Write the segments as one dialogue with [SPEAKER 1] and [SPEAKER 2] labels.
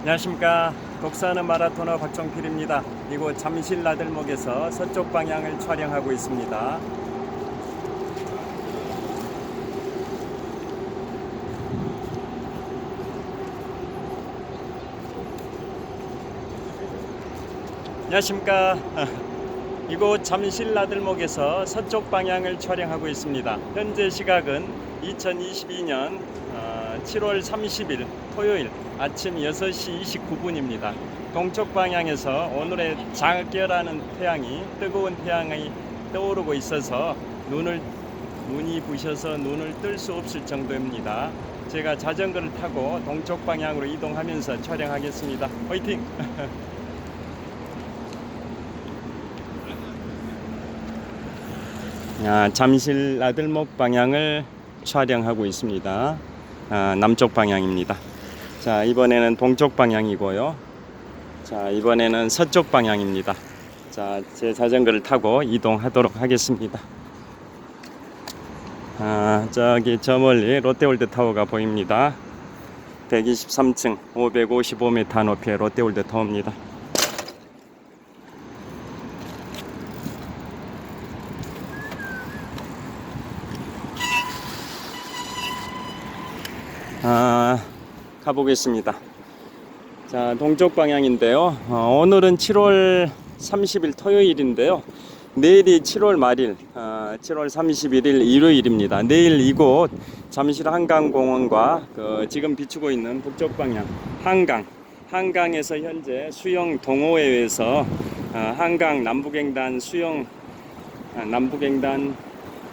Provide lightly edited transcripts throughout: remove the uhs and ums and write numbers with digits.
[SPEAKER 1] 안녕하십니까. 독서하는 마라토너 박정필입니다. 이곳 잠실 나들목에서 서쪽 방향을 촬영하고 있습니다. 안녕하십니까. 이곳 잠실 나들목에서 서쪽 방향을 촬영하고 있습니다. 현재 시각은 2022년 7월 30일 토요일 아침 6시 29분입니다. 동쪽 방향에서 오늘의 장결하는 태양이, 뜨거운 태양이 떠오르고 있어서 눈이 부셔서 눈을 뜰 수 없을 정도입니다. 제가 자전거를 타고 동쪽 방향으로 이동하면서 촬영하겠습니다. 화이팅! 잠실 나들목 방향을 촬영하고 있습니다. 남쪽 방향입니다. 자, 이번에는 동쪽 방향이고요. 자, 이번에는 서쪽 방향입니다. 자, 제 자전거를 타고 이동하도록 하겠습니다. 저기 저 멀리 롯데월드 타워가 보입니다. 123층 555m 높이의 롯데월드 타워입니다. 가보겠습니다. 자, 동쪽 방향인데요. 오늘은 7월 30일 토요일인데요. 내일이 7월 말일, 7월 31일 일요일입니다. 내일 이곳 잠실 한강공원과 지금 비추고 있는 북쪽 방향 한강에서 현재 수영 동호회에서 한강 남북횡단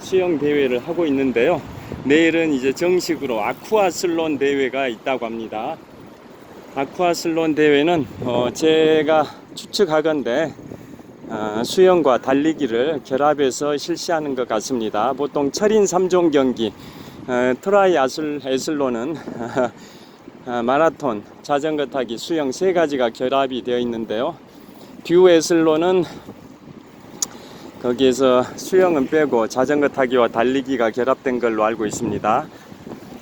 [SPEAKER 1] 수영 대회를 하고 있는데요. 내일은 이제 정식으로 아쿠아슬론 대회가 있다고 합니다. 아쿠아슬론 대회는 제가 추측하건대 수영과 달리기를 결합해서 실시하는 것 같습니다. 보통 철인 3종 경기 트라이애슬론은 마라톤, 자전거 타기, 수영 세 가지가 결합이 되어 있는데요. 듀애슬론은 거기에서 수영은 빼고 자전거 타기와 달리기가 결합된 걸로 알고 있습니다.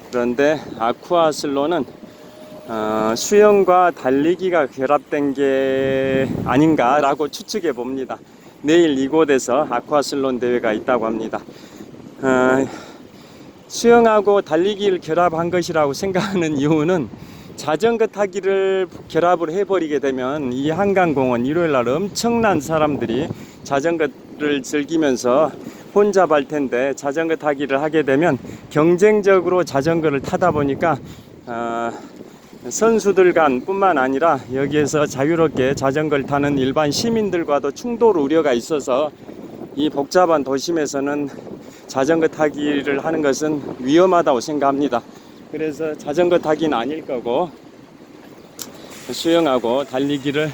[SPEAKER 1] 그런데 아쿠아슬론은 수영과 달리기가 결합된 게 아닌가라고 추측해 봅니다. 내일 이곳에서 아쿠아슬론 대회가 있다고 합니다. 수영하고 달리기를 결합한 것이라고 생각하는 이유는 자전거 타기를 결합을 해버리게 되면 이 한강공원 일요일날 엄청난 사람들이 자전거를 즐기면서 혼잡할 텐데, 자전거 타기를 하게 되면 경쟁적으로 자전거를 타다 보니까 선수들 간 뿐만 아니라 여기에서 자유롭게 자전거를 타는 일반 시민들과도 충돌 우려가 있어서 이 복잡한 도심에서는 자전거 타기를 하는 것은 위험하다고 생각합니다. 그래서 자전거 타기는 아닐 거고 수영하고 달리기를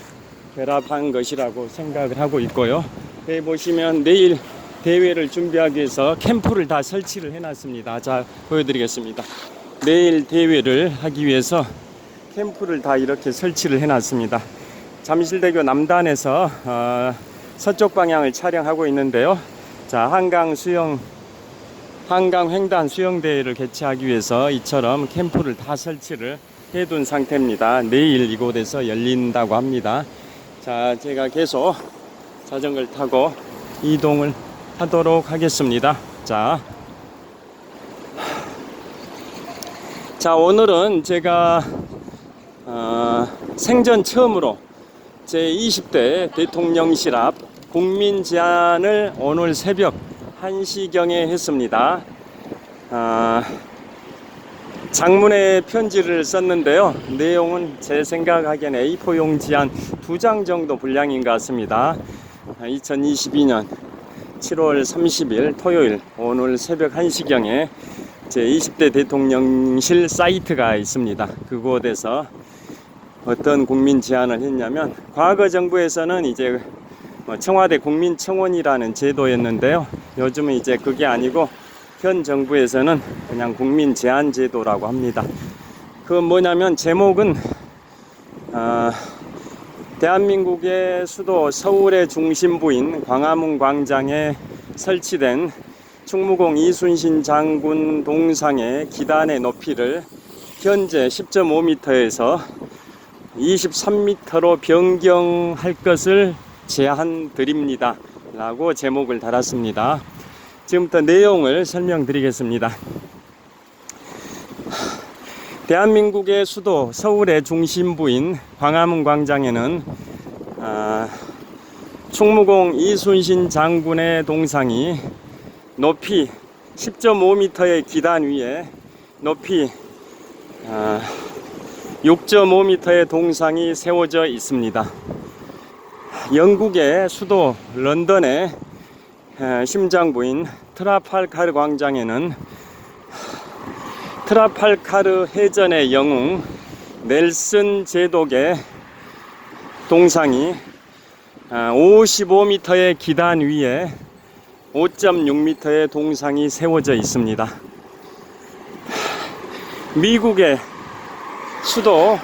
[SPEAKER 1] 결합한 것이라고 생각을 하고 있고요. 여기 보시면 내일 대회를 준비하기 위해서 캠프를 다 설치를 해놨습니다. 자, 보여드리겠습니다. 내일 대회를 하기 위해서 캠프를 다 이렇게 설치를 해놨습니다. 잠실대교 남단에서 서쪽 방향을 촬영하고 있는데요. 자, 한강 횡단 수영대회를 개최하기 위해서 이처럼 캠프를 다 설치를 해둔 상태입니다. 내일 이곳에서 열린다고 합니다. 자, 제가 계속 자전거를 타고 이동을 하도록 하겠습니다. 자, 오늘은 제가 생전 처음으로 제 20대 대통령실 앞 국민 제안을 오늘 새벽 1시경에 했습니다. 장문의 편지를 썼는데요. 내용은 제 생각하기에는 A4 용지 한 2장 정도 분량인 것 같습니다. 2022년 7월 30일 토요일 오늘 새벽 1시경에 제 20대 대통령실 사이트가 있습니다. 그곳에서 어떤 국민 제안을 했냐면, 과거 정부에서는 이제 청와대 국민청원이라는 제도였는데요. 요즘은 이제 그게 아니고 현 정부에서는 그냥 국민 제안 제도라고 합니다. 그 뭐냐면 제목은 대한민국의 수도 서울의 중심부인 광화문 광장에 설치된 충무공 이순신 장군 동상의 기단의 높이를 현재 10.5m에서 23m로 변경할 것을 제안 드립니다 라고 제목을 달았습니다. 지금부터 내용을 설명드리겠습니다. 대한민국의 수도 서울의 중심부인 광화문 광장에는 충무공 이순신 장군의 동상이 높이 10.5m의 기단 위에 높이 6.5m의 동상이 세워져 있습니다. 영국의 수도 런던의 심장부인 트라팔가르 광장에는 트라팔가르 해전의 영웅 넬슨 제독의 동상이 55m의 기단 위에 5.6m의 동상이 세워져 있습니다. 미국의 수도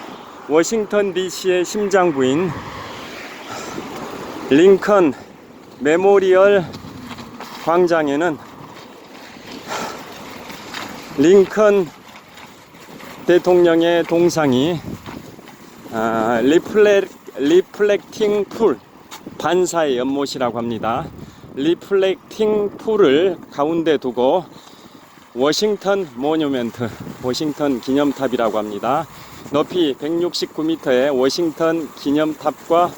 [SPEAKER 1] 워싱턴 DC의 심장부인 링컨 메모리얼 광장에는 링컨 대통령의 동상이 리플렉팅 풀, 반사의 연못이라고 합니다. 리플렉팅 풀을 가운데 두고 워싱턴 모뉴멘트, 워싱턴 기념탑이라고 합니다. 높이 169m의 워싱턴 기념탑과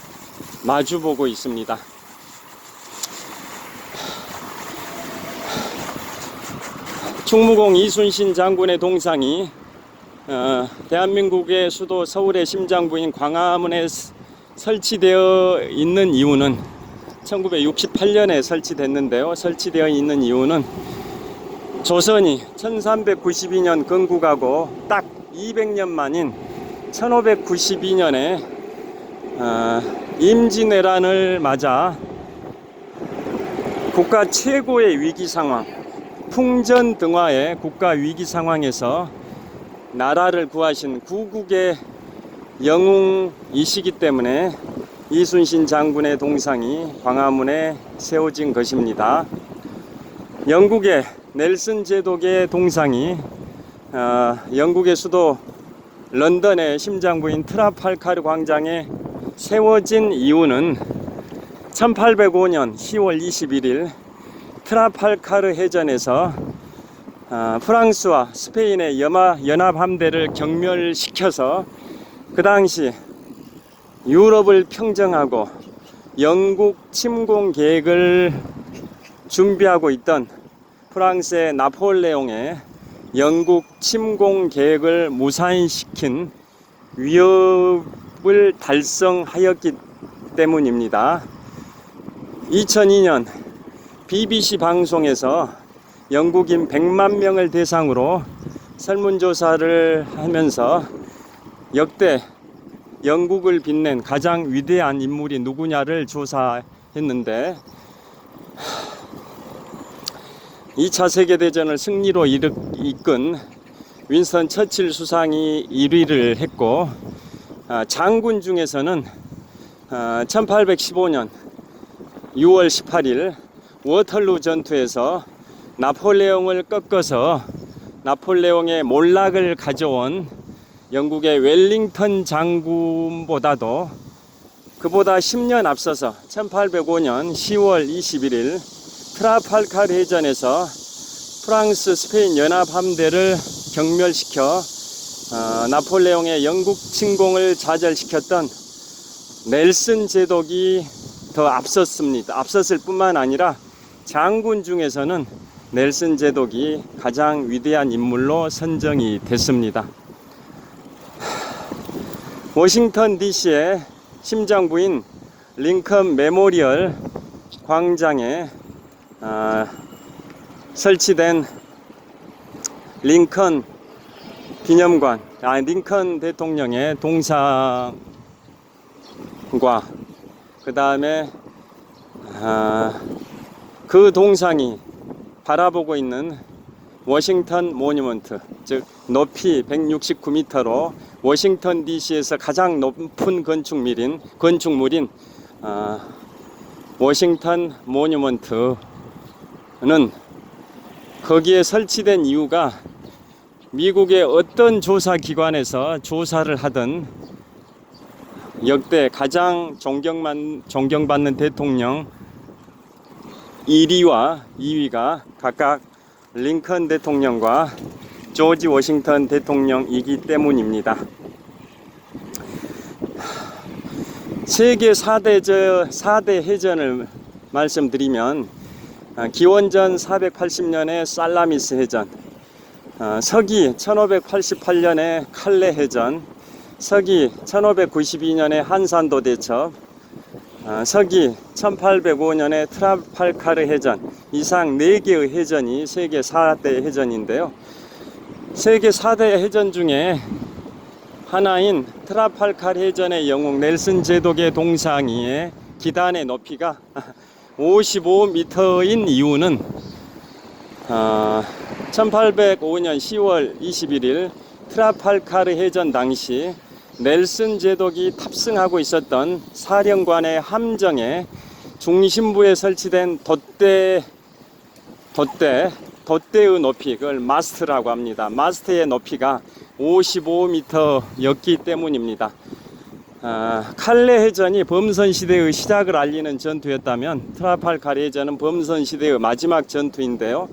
[SPEAKER 1] 마주보고 있습니다. 충무공 이순신 장군의 동상이 대한민국의 수도 서울의 심장부인 광화문에 설치되어 있는 이유는 1968년에 설치됐는데요. 설치되어 있는 이유는 조선이 1392년 건국하고 딱 200년 만인 1592년에 임진왜란을 맞아 국가 최고의 위기 상황, 풍전등화의 국가 위기 상황에서 나라를 구하신 구국의 영웅이시기 때문에 이순신 장군의 동상이 광화문에 세워진 것입니다. 영국의 넬슨 제독의 동상이 영국의 수도 런던의 심장부인 트라팔가르 광장에 세워진 이유는 1805년 10월 21일 트라팔가르 해전에서 프랑스와 스페인의 연합함대를 경멸시켜서 그 당시 유럽을 평정하고 영국 침공 계획을 준비하고 있던 프랑스의 나폴레옹의 영국 침공 계획을 무산시킨 위협을 달성하였기 때문입니다. 2002년 BBC 방송에서 영국인 100만 명을 대상으로 설문조사를 하면서 역대 영국을 빛낸 가장 위대한 인물이 누구냐를 조사했는데 2차 세계대전을 승리로 이끈 윈스턴 처칠 수상이 1위를 했고, 장군 중에서는 1815년 6월 18일 워털루 전투에서 나폴레옹을 꺾어서 나폴레옹의 몰락을 가져온 영국의 웰링턴 장군보다도 그보다 10년 앞서서 1805년 10월 21일 트라팔가르 해전에서 프랑스 스페인 연합 함대를 경멸시켜 나폴레옹의 영국 침공을 좌절시켰던 넬슨 제독이 더 앞섰습니다. 앞섰을 뿐만 아니라 장군 중에서는 넬슨 제독이 가장 위대한 인물로 선정이 됐습니다. 워싱턴 DC의 심장부인 링컨 메모리얼 광장에 설치된 링컨 기념관, 링컨 대통령의 동상과 그 다음에 그 동상이 바라보고 있는 워싱턴 모뉴먼트, 즉 높이 169m로 워싱턴 DC에서 가장 높은 건축물인 워싱턴 모뉴먼트는 거기에 설치된 이유가 미국의 어떤 조사기관에서 조사를 하든 역대 가장 존경받는 대통령 1위와 2위가 각각 링컨 대통령과 조지 워싱턴 대통령이기 때문입니다. 세계 4대 해전을 말씀드리면 기원전 480년의 살라미스 해전, 서기 1588년의 칼레 해전, 서기 1592년의 한산도 대첩, 서기 1805년의 트라팔카르 해전, 이상 4개의 해전이 세계 4대 해전인데요. 세계 4대 해전 중에 하나인 트라팔카르 해전의 영웅 넬슨 제독의 동상의 기단의 높이가 55m인 이유는 1805년 10월 21일 트라팔카르 해전 당시 넬슨 제독이 탑승하고 있었던 사령관의 함정의 중심부에 설치된 돛대의 높이, 그걸 마스트라고 합니다. 마스트의 높이가 55m였기 때문입니다. 칼레 해전이 범선 시대의 시작을 알리는 전투였다면 트라팔카르 해전은 범선 시대의 마지막 전투인데요.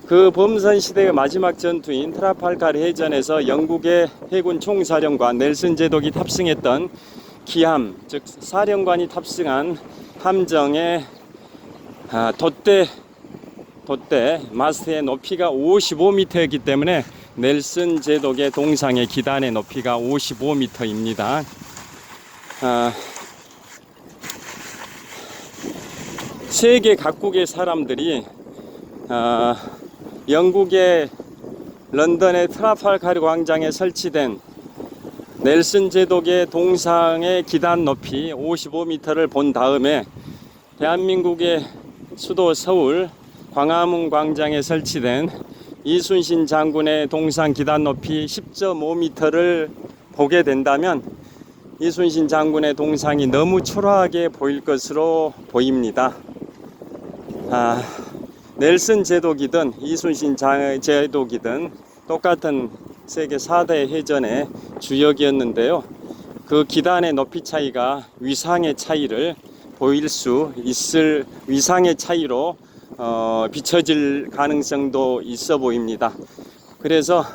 [SPEAKER 1] 그 범선 시대의 마지막 전투인 트라팔카르 해전에서 영국의 해군 총사령관 넬슨 제독이 탑승했던 기함, 즉 사령관이 탑승한 함정의 돛대 마스트의 높이가 55m였기 때문에 넬슨 제독의 동상의 기단의 높이가 55m입니다. 세계 각국의 사람들이 영국의 런던의 트라팔카르 광장에 설치된 넬슨 제독의 동상의 기단 높이 55m를 본 다음에 대한민국의 수도 서울 광화문 광장에 설치된 이순신 장군의 동상 기단 높이 10.5m를 보게 된다면 이순신 장군의 동상이 너무 초라하게 보일 것으로 보입니다. 넬슨 제독이든 이순신 제독이든 똑같은 세계 4대 해전의 주역이었는데요. 그 기단의 높이 차이가 위상의 차이를 보일 수 있을 위상의 차이로 비춰질 가능성도 있어 보입니다. 그래서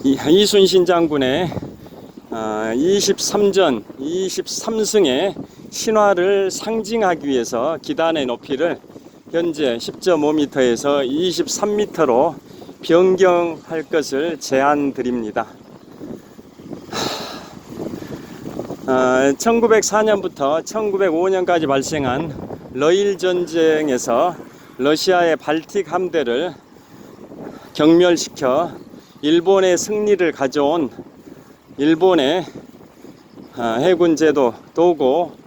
[SPEAKER 1] 이순신 장군의 23승의 신화를 상징하기 위해서 기단의 높이를 현재 10.5m에서 23m로 변경할 것을 제안드립니다. 1904년부터 1905년까지 발생한 러일 전쟁에서 러시아의 발틱 함대를 경멸시켜 일본의 승리를 가져온 일본의 해군 제도 도고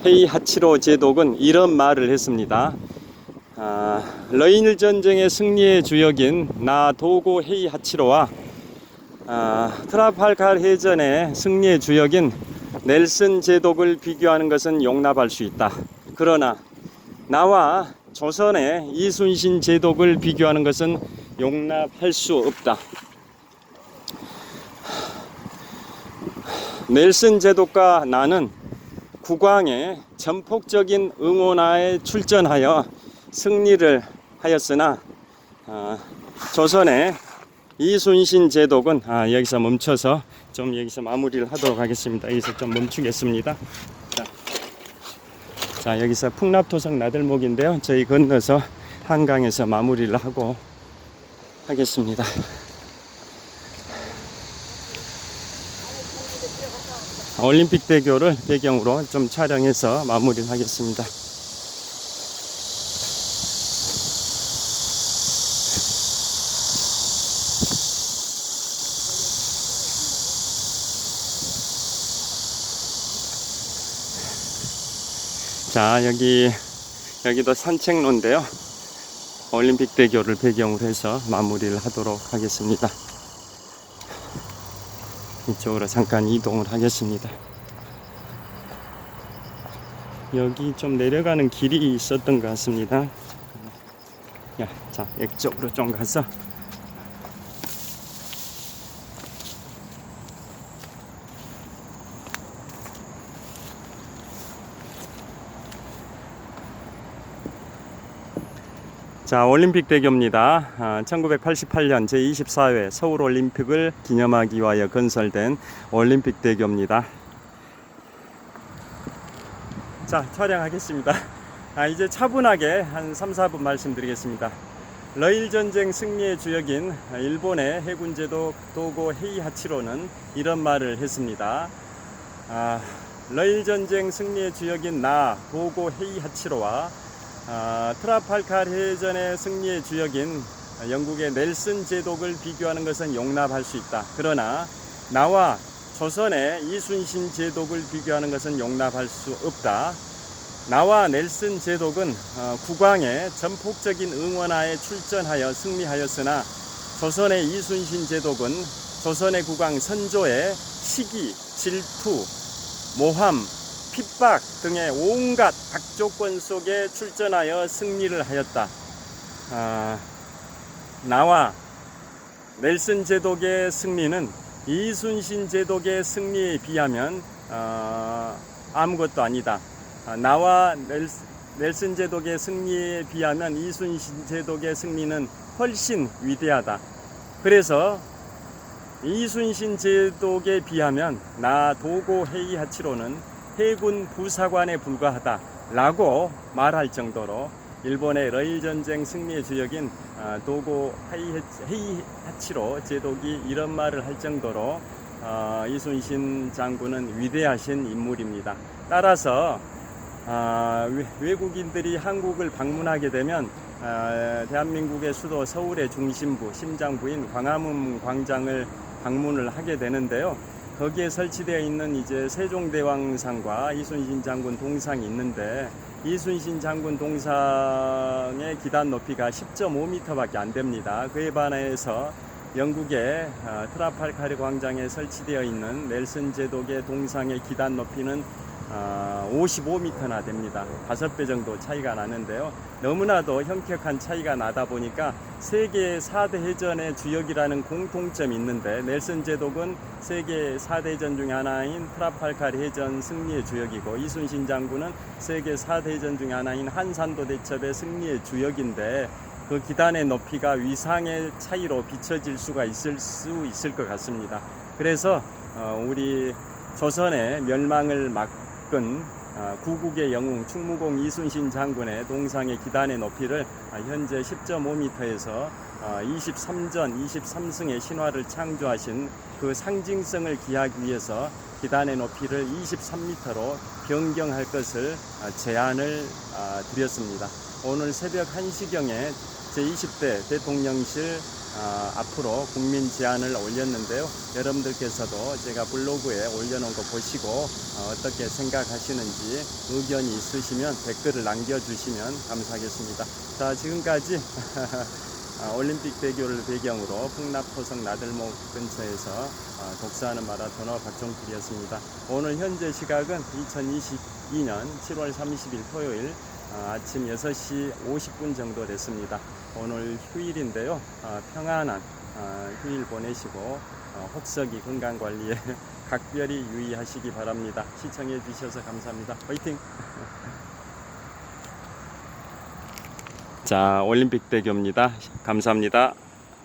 [SPEAKER 1] 헤이하치로 제독은 이런 말을 했습니다. 러일 전쟁의 승리의 주역인 나 도고 헤이하치로와 트라팔카르 해전의 승리의 주역인 넬슨 제독을 비교하는 것은 용납할 수 있다. 그러나 나와 조선의 이순신 제독을 비교하는 것은 용납할 수 없다. 넬슨 제독과 나는 국왕의 전폭적인 응원하에 출전하여 승리를 하였으나 조선의 이순신 제독은 여기서 멈춰서 좀 여기서 마무리를 하도록 하겠습니다. 여기서 좀 멈추겠습니다. 자, 여기서 풍납토성 나들목인데요. 저희 건너서 한강에서 마무리를 하고 하겠습니다. 올림픽대교를 배경으로 좀 촬영해서 마무리를 하겠습니다. 자, 여기도 산책로인데요. 올림픽대교를 배경으로 해서 마무리를 하도록 하겠습니다. 이쪽으로 잠깐 이동을 하겠습니다. 여기 좀 내려가는 길이 있었던 것 같습니다. 자, 이쪽으로 좀 가서 자, 올림픽 대교입니다. 1988년 제24회 서울올림픽을 기념하기 위하여 건설된 올림픽 대교입니다. 자, 촬영하겠습니다. 이제 차분하게 한 3, 4분 말씀드리겠습니다. 러일전쟁 승리의 주역인 일본의 해군제독 도고 헤이하치로는 이런 말을 했습니다. 러일전쟁 승리의 주역인 나 도고 헤이하치로와 트라팔칼 해전의 승리의 주역인 영국의 넬슨 제독을 비교하는 것은 용납할 수 있다. 그러나 나와 조선의 이순신 제독을 비교하는 것은 용납할 수 없다. 나와 넬슨 제독은 국왕의 전폭적인 응원하에 출전하여 승리하였으나 조선의 이순신 제독은 조선의 국왕 선조의 시기, 질투, 모함, 핍박 등의 온갖 악조건 속에 출전하여 승리를 하였다. 나와 넬슨 제독의 승리는 이순신 제독의 승리에 비하면 아무것도 아니다. 나와 넬슨 제독의 승리에 비하면 이순신 제독의 승리는 훨씬 위대하다. 그래서 이순신 제독에 비하면 나 도고 헤이하치로는 해군 부사관에 불과하다 라고 말할 정도로 일본의 러일전쟁 승리의 주역인 도고 헤이하치로 제독이 이런 말을 할 정도로 이순신 장군은 위대하신 인물입니다. 따라서 외국인들이 한국을 방문하게 되면 대한민국의 수도 서울의 중심부 심장부인 광화문 광장을 방문을 하게 되는데요. 거기에 설치되어 있는 이제 세종대왕상과 이순신 장군 동상이 있는데 이순신 장군 동상의 기단 높이가 10.5m밖에 안 됩니다. 그에 반해서 영국의 트라팔카르 광장에 설치되어 있는 넬슨 제독의 동상의 기단 높이는 55m나 됩니다. 5배 정도 차이가 나는데요. 너무나도 현격한 차이가 나다 보니까 세계 4대 해전의 주역이라는 공통점이 있는데 넬슨 제독은 세계 4대 해전 중에 하나인 트라팔카르 해전 승리의 주역이고 이순신 장군은 세계 4대 해전 중에 하나인 한산도 대첩의 승리의 주역인데 그 기단의 높이가 위상의 차이로 비춰질 수가 있을 것 같습니다. 그래서 우리 조선의 멸망을 막은 구국의 영웅 충무공 이순신 장군의 동상의 기단의 높이를 현재 10.5m에서 23전 23승의 신화를 창조하신 그 상징성을 기하기 위해서 기단의 높이를 23m로 변경할 것을 제안을 드렸습니다. 오늘 새벽 1시경에 제20대 대통령실 앞으로 국민 제안을 올렸는데요. 여러분들께서도 제가 블로그에 올려놓은 거 보시고 어떻게 생각하시는지 의견이 있으시면 댓글을 남겨주시면 감사하겠습니다. 자, 지금까지 올림픽 대교를 배경으로 풍납토성 나들목 근처에서 독서하는 마라토너 박종필이었습니다. 오늘 현재 시각은 2022년 7월 30일 토요일 아침 6시 50분 정도 됐습니다. 오늘 휴일인데요. 평안한 휴일 보내시고 혹서기 건강관리에 각별히 유의하시기 바랍니다. 시청해 주셔서 감사합니다. 화이팅! 자, 올림픽 대교입니다. 감사합니다.